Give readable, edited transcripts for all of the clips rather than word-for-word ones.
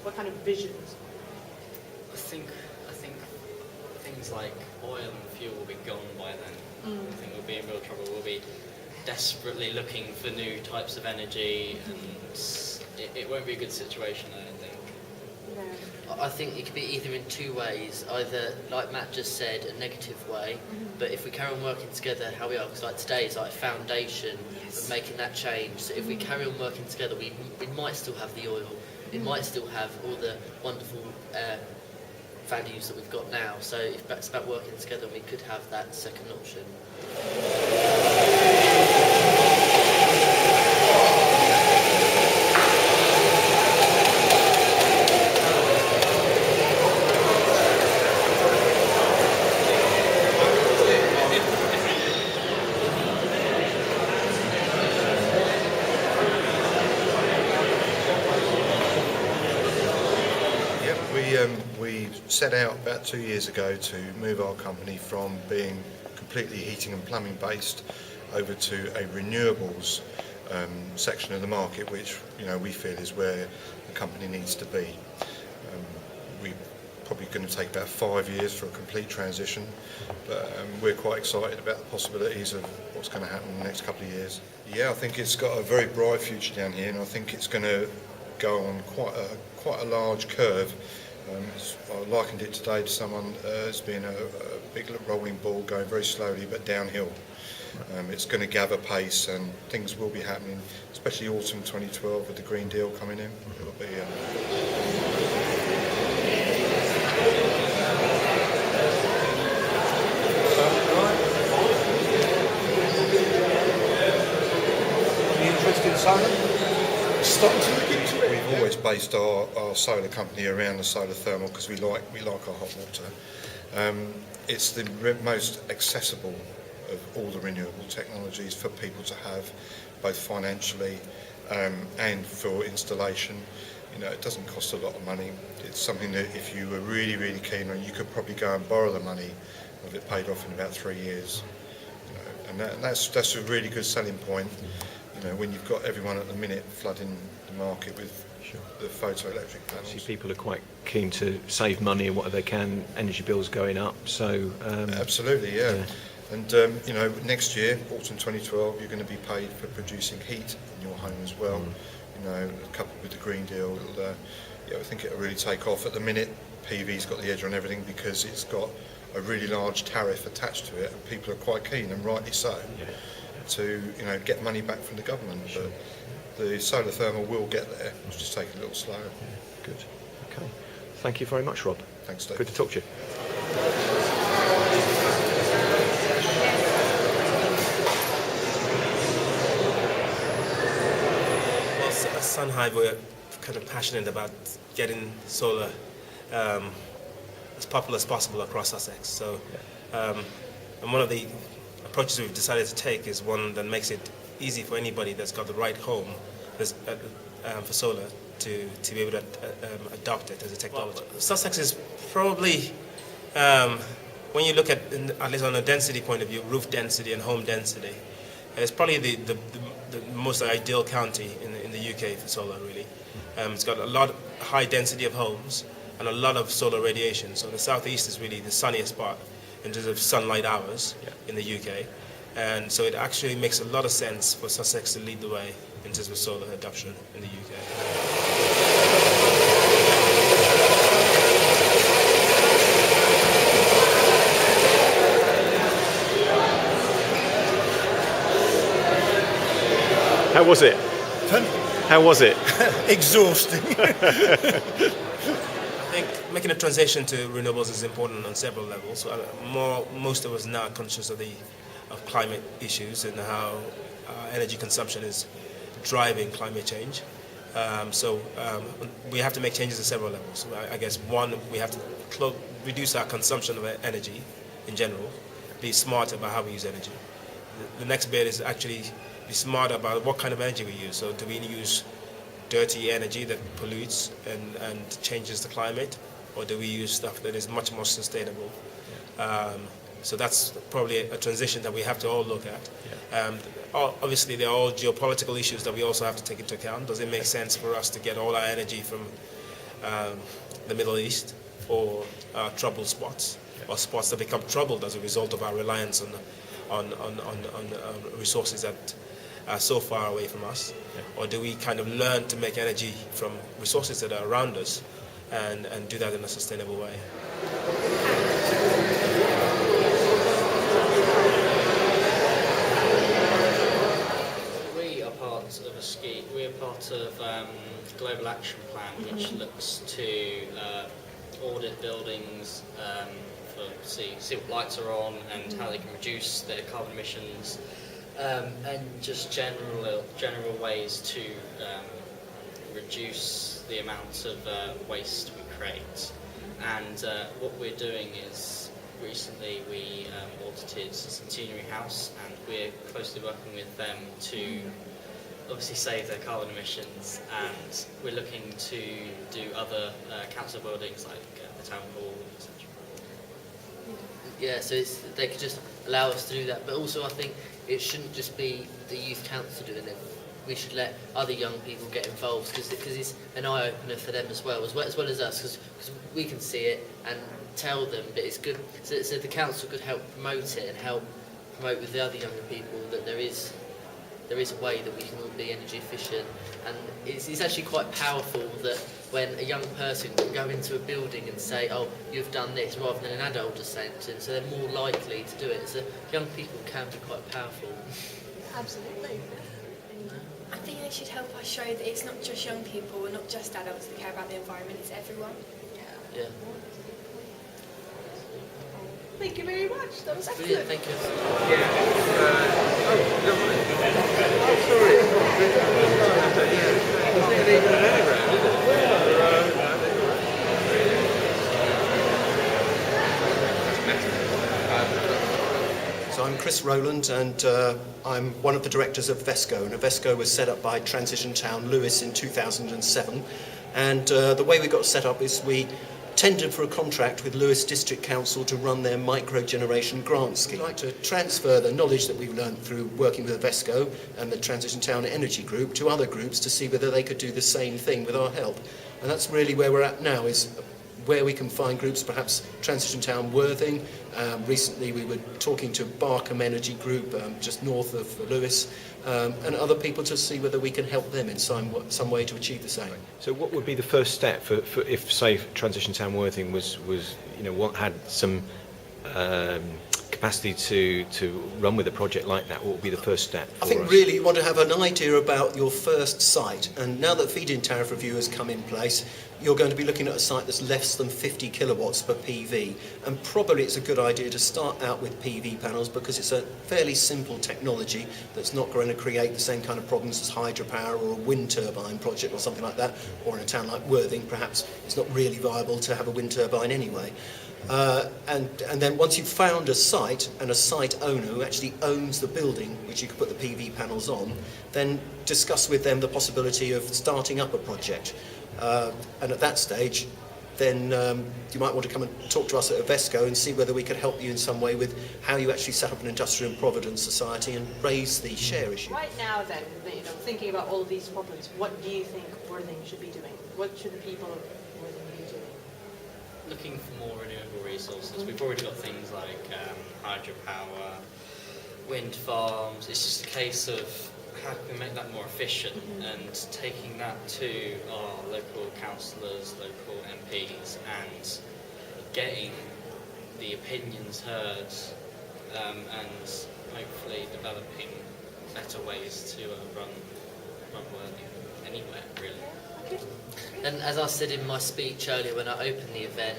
What kind of visions? I think things like oil and fuel will be gone by then. I think we'll be in real trouble. We'll be desperately looking for new types of energy, and it won't be a good situation, I don't think. No. I think it could be either in two ways. Either, like Matt just said, a negative way, but if we carry on working together how we are, because like today is like a foundation of making that change. So if we carry on working together, we might still have the oil, we might still have all the wonderful values that we've got now. So if it's about working together, we could have that second option. We set out about 2 years ago to move our company from being completely heating and plumbing based over to a renewables section of the market, which we feel is where the company needs to be. We're probably going to take about 5 years for a complete transition, but we're quite excited about the possibilities of what's going to happen in the next couple of years. Yeah, I think it's got a very bright future down here, and I think it's going to go on quite a large curve. I likened it today to someone as being a big rolling ball going very slowly but downhill. It's going to gather pace, and things will be happening, especially autumn 2012 with the Green Deal coming in. It'll be. Interested, Simon? Starting to look into it. We've always based our solar company around the solar thermal because we like our hot water. It's the most accessible of all the renewable technologies for people to have, both financially and for installation. It doesn't cost a lot of money. It's something that if you were really, really keen on, you could probably go and borrow the money, have it paid off in about 3 years. And that's a really good selling point. When you've got everyone at the minute flooding the market with the photoelectric panels. See, people are quite keen to save money and whatever they can. Energy bills going up, so absolutely, yeah. And next year, autumn 2012, you're going to be paid for producing heat in your home as well. Coupled with the Green Deal, I think it'll really take off. At the minute, PV's got the edge on everything because it's got a really large tariff attached to it, and people are quite keen, and rightly so. To get money back from the government, but the solar thermal will get there. It's just taking a little slower. Good. Okay. Thank you very much, Rob. Thanks, Steve. Good to talk to you. Well, at Sunhive, we're kind of passionate about getting solar as popular as possible across Sussex. So, and one of the approaches we've decided to take is one that makes it easy for anybody that's got the right home for solar to be able to adopt it as a technology. Well, Sussex is probably, when you look at least on a density point of view, roof density and home density, it's probably the most ideal county in the UK for solar, really. It's got a lot high density of homes and a lot of solar radiation. So the southeast is really the sunniest part in terms of sunlight hours in the UK, and so it actually makes a lot of sense for Sussex to lead the way in terms of solar adoption in the UK. How was it? How was it? Exhausting. I think making a transition to renewables is important on several levels. Most of us now are conscious of climate issues and how energy consumption is driving climate change. So we have to make changes at several levels. I guess one, we have to reduce our consumption of energy in general, be smart about how we use energy. The next bit is actually be smart about what kind of energy we use. So do we use dirty energy that pollutes and changes the climate, or do we use stuff that is much more sustainable? So that's probably a transition that we have to all look at. Obviously, there are all geopolitical issues that we also have to take into account. Does it make sense for us to get all our energy from the Middle East, or troubled spots, or spots that become troubled as a result of our reliance on resources that are so far away from us? Or do we kind of learn to make energy from resources that are around us and do that in a sustainable way? We are part of Global Action Plan, which looks to audit buildings for see what lights are on and how they can reduce their carbon emissions, and just general ways to reduce the amount of waste we create. And what we're doing is, recently we audited Centenary House, and we're closely working with them to obviously save their carbon emissions, and we're looking to do other council buildings like the town hall, etc. Yeah, so they could just allow us to do that, but also I think it shouldn't just be the youth council doing it. We should let other young people get involved, because it's an eye-opener for them as well as us, because we can see it and tell them, but it's good. So the council could help promote it and help promote with the other younger people that there is a way that we can all be energy efficient. And it's actually quite powerful that when a young person can go into a building and say, oh, you've done this, rather than an adult just saying it to them, so they're more likely to do it. So young people can be quite powerful. Absolutely. I think they should help us show that it's not just young people, or not just adults that care about the environment, it's everyone. Yeah. Thank you very much. That was Brilliant, excellent. thank you. So I'm Chris Rowland, and I'm one of the directors of VESCO. And VESCO was set up by Transition Town Lewis in 2007. And the way we got set up is we tendered for a contract with Lewis District Council to run their micro-generation grant scheme. We'd like to transfer the knowledge that we've learned through working with VESCO and the Transition Town Energy Group to other groups to see whether they could do the same thing with our help. And that's really where we're at now, is where we can find groups, perhaps Transition Town Worthing. Recently we were talking to Barkham Energy Group, just north of Lewis, and other people to see whether we can help them in some way to achieve the same. So what would be the first step for if, say, Transition Town Worthing was what had some capacity to run with a project like that? What would be the first step for I think us? really you want to have an idea about your first site, and now that feed-in tariff review has come in place, you're going to be looking at a site that's less than 50 kilowatts per PV, and probably it's a good idea to start out with PV panels because it's a fairly simple technology that's not going to create the same kind of problems as hydropower or a wind turbine project or something like that, or in a town like Worthing perhaps it's not really viable to have a wind turbine anyway. And then once you've found a site and a site owner who actually owns the building which you could put the PV panels on, then discuss with them the possibility of starting up a project. And at that stage, then you might want to come and talk to us at Avesco and see whether we could help you in some way with how you actually set up an industrial and providence society and raise the share issue. Right now then, thinking about all of these problems, what do you think Worthing should be doing? What should the people of Worthing be doing? Looking for more renewable resources. We've already got things like hydropower, wind farms. It's just a case of how can we make that more efficient, and taking that to our local councillors, local MPs, and getting the opinions heard, and hopefully developing better ways to run Worthing anywhere, really. And as I said in my speech earlier when I opened the event,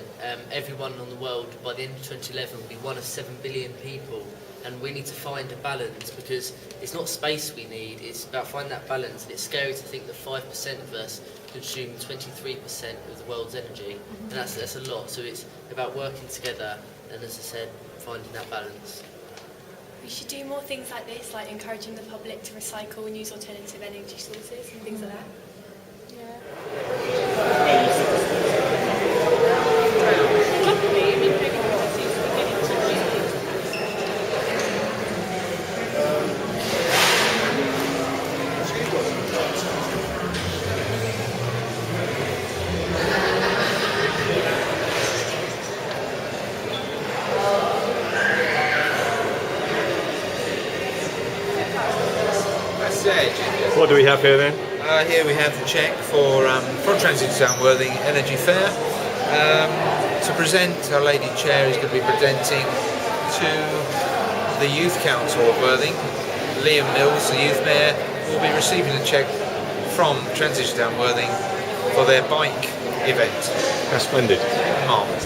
everyone on the world by the end of 2011 will be one of 7 billion people, and we need to find a balance, because it's not space we need, it's about finding that balance. And it's scary to think that 5% of us consume 23% of the world's energy, and that's a lot. So it's about working together and, as I said, finding that balance. We should do more things like this, like encouraging the public to recycle and use alternative energy sources and things like that. what do we have here then? Here we have the cheque for from Transit Town Worthing Energy Fair. To present, our Lady Chair is going to be presenting to the Youth Council of Worthing. Liam Mills, the Youth Mayor, will be receiving a cheque from Transit Town Worthing for their bike event. That's splendid. Marvellous.